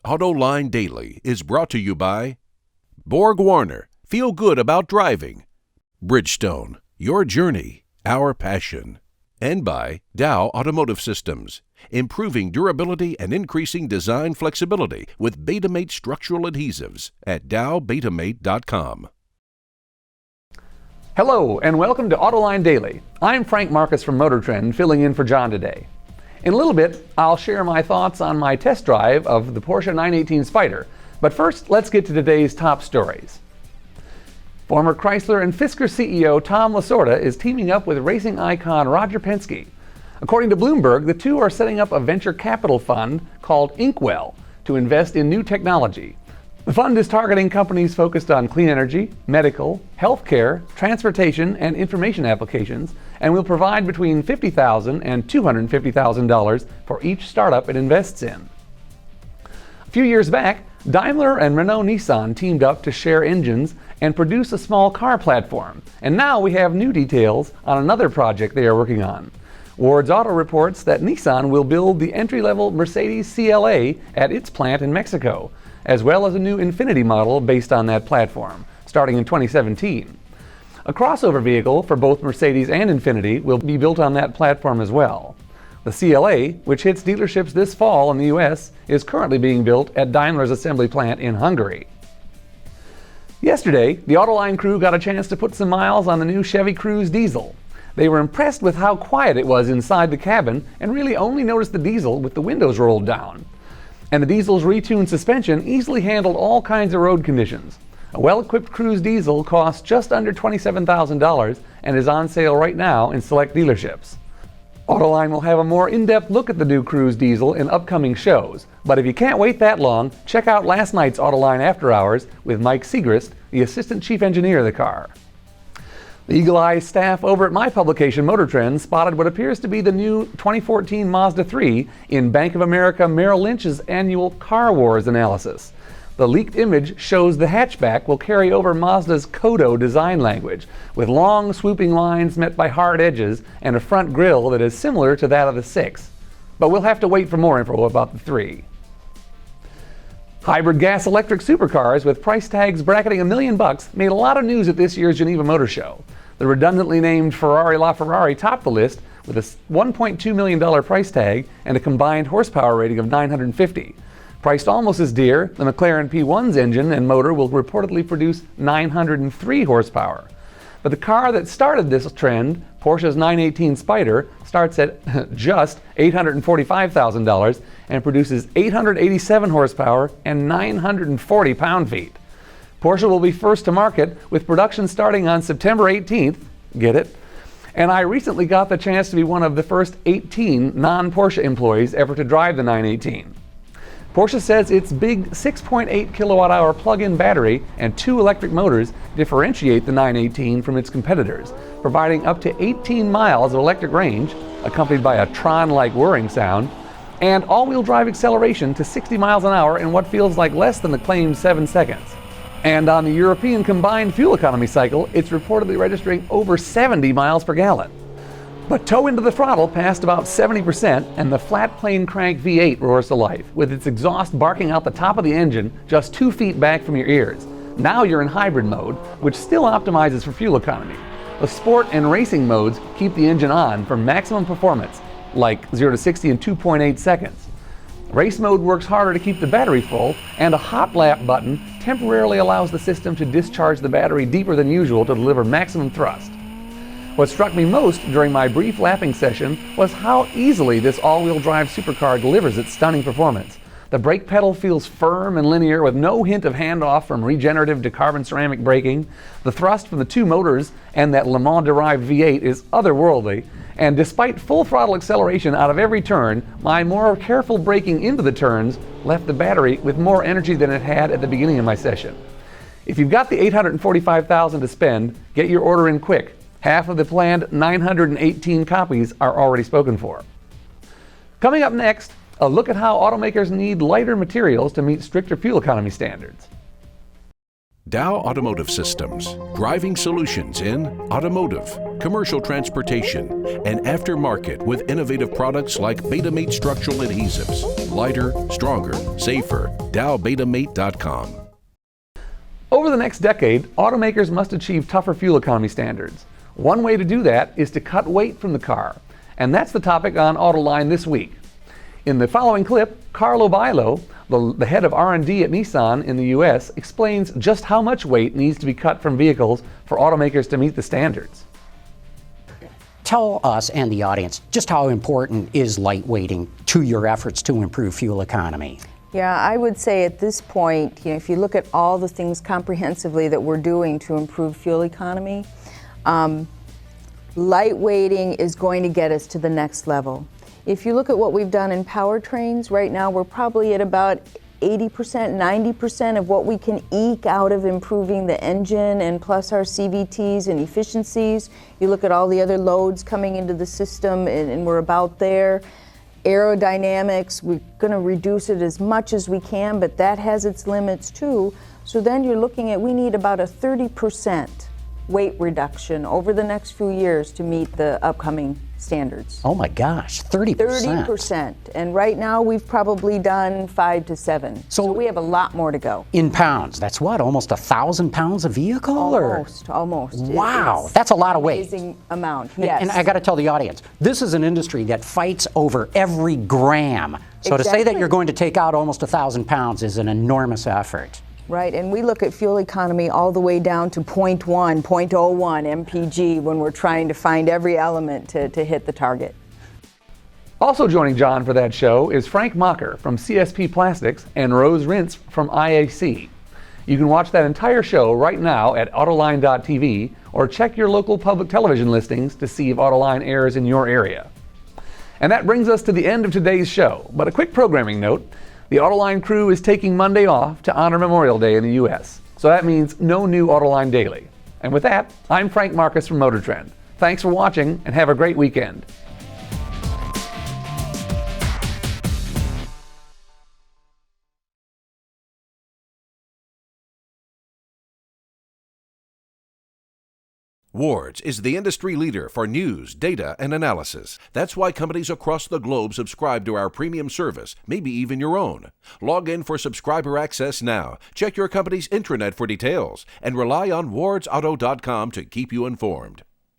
Autoline Daily is brought to you by Borg Warner, feel good about driving. Bridgestone, your journey, our passion. And by Dow Automotive Systems, improving durability and increasing design flexibility with Betamate structural adhesives at dowbetamate.com. Hello and welcome to Autoline Daily. I'm Frank Markus from Motor Trend, filling in for John today. In a little bit, I'll share my thoughts on my test drive of the Porsche 918 Spyder. But first, let's get to today's top stories. Former Chrysler and Fisker CEO Tom Lasorda is teaming up with racing icon Roger Penske. According to Bloomberg, the two are setting up a venture capital fund called Inkwell to invest in new technology. The fund is targeting companies focused on clean energy, medical, healthcare, transportation, and information applications, and will provide between $50,000 and $250,000 for each startup it invests in. A few years back, Daimler and Renault-Nissan teamed up to share engines and produce a small car platform, and now we have new details on another project they are working on. Ward's Auto reports that Nissan will build the entry-level Mercedes CLA at its plant in Mexico, as well as a new Infiniti model based on that platform, starting in 2017. A crossover vehicle for both Mercedes and Infiniti will be built on that platform as well. The CLA, which hits dealerships this fall in the US, is currently being built at Daimler's assembly plant in Hungary. Yesterday, the Autoline crew got a chance to put some miles on the new Chevy Cruze Diesel. They were impressed with how quiet it was inside the cabin and really only noticed the diesel with the windows rolled down. And the diesel's retuned suspension easily handled all kinds of road conditions. A well-equipped Cruze Diesel costs just under $27,000 and is on sale right now in select dealerships. Autoline will have a more in-depth look at the new Cruze Diesel in upcoming shows, but if you can't wait that long, check out last night's Autoline After Hours with Mike Segrist, the Assistant Chief Engineer of the car. The eagle-eye staff over at my publication Motor Trend spotted what appears to be the new 2014 Mazda 3 in Bank of America Merrill Lynch's annual Car Wars analysis. The leaked image shows the hatchback will carry over Mazda's Kodo design language, with long swooping lines met by hard edges and a front grille that is similar to that of the 6. But we'll have to wait for more info about the 3. Hybrid gas-electric supercars with price tags bracketing $1 million made a lot of news at this year's Geneva Motor Show. The redundantly named Ferrari LaFerrari topped the list with a $1.2 million price tag and a combined horsepower rating of 950. Priced almost as dear, the McLaren P1's engine and motor will reportedly produce 903 horsepower. But the car that started this trend, Porsche's 918 Spyder, starts at just $845,000 and produces 887 horsepower and 940 pound-feet. Porsche will be first to market, with production starting on September 18th. Get it? And I recently got the chance to be one of the first 18 non-Porsche employees ever to drive the 918. Porsche says its big 6.8 kilowatt-hour plug-in battery and 2 electric motors differentiate the 918 from its competitors, providing up to 18 miles of electric range, accompanied by a Tron-like whirring sound, and all-wheel drive acceleration to 60 miles an hour in what feels like less than the claimed 7 seconds. And on the European combined fuel economy cycle, it's reportedly registering over 70 miles per gallon. But toe into the throttle past about 70%, and the flat plane crank V8 roars to life, with its exhaust barking out the top of the engine just 2 feet back from your ears. Now you're in hybrid mode, which still optimizes for fuel economy. The sport and racing modes keep the engine on for maximum performance, like 0 to 60 in 2.8 seconds. Race mode works harder to keep the battery full, and a hot lap button temporarily allows the system to discharge the battery deeper than usual to deliver maximum thrust. What struck me most during my brief lapping session was how easily this all-wheel drive supercar delivers its stunning performance. The brake pedal feels firm and linear with no hint of handoff from regenerative to carbon ceramic braking. The thrust from the 2 motors and that Le Mans-derived V8 is otherworldly. And despite full throttle acceleration out of every turn, my more careful braking into the turns left the battery with more energy than it had at the beginning of my session. If you've got the $845,000 to spend, get your order in quick. Half of the planned 918 copies are already spoken for. Coming up next, a look at how automakers need lighter materials to meet stricter fuel economy standards. Dow Automotive Systems, driving solutions in automotive, commercial transportation, and aftermarket with innovative products like Betamate structural adhesives. Lighter, stronger, safer. DowBetamate.com. Over the next decade, automakers must achieve tougher fuel economy standards. One way to do that is to cut weight from the car, and that's the topic on Autoline this week. In the following clip, Carlo Bailo, the head of R&D at Nissan in the U.S., explains just how much weight needs to be cut from vehicles for automakers to meet the standards. Tell us and the audience just how important is lightweighting to your efforts to improve fuel economy? Yeah, I would say at this point, if you look at all the things comprehensively that we're doing to improve fuel economy, lightweighting is going to get us to the next level. If you look at what we've done in powertrains, right now we're probably at about 80%, 90% of what we can eke out of improving the engine and plus our CVTs and efficiencies. You look at all the other loads coming into the system and we're about there. Aerodynamics, we're going to reduce it as much as we can, but that has its limits too. So then you're looking at, we need about a 30% weight reduction over the next few years to meet the upcoming standards. Oh my gosh, 30%. 30%. And right now we've probably done 5 to 7. So we have a lot more to go. In pounds, that's what, almost 1,000 pounds a vehicle? Almost. Wow, that's a lot of weight. Amazing amount, yes. And I got to tell the audience, this is an industry that fights over every gram. So to say that you're going to take out almost 1,000 pounds is an enormous effort. Right, and we look at fuel economy all the way down to 0.1, 0.01 mpg when we're trying to find every element to hit the target. Also joining John for that show is Frank Mocker from CSP Plastics and Rose Rintz from IAC. You can watch that entire show right now at Autoline.tv or check your local public television listings to see if Autoline airs in your area. And that brings us to the end of today's show, but a quick programming note. The Autoline crew is taking Monday off to honor Memorial Day in the U.S., so that means no new Autoline Daily. And with that, I'm Frank Markus from Motor Trend. Thanks for watching and have a great weekend. Wards is the industry leader for news, data, and analysis. That's why companies across the globe subscribe to our premium service, maybe even your own. Log in for subscriber access now. Check your company's intranet for details, and rely on wardsauto.com to keep you informed.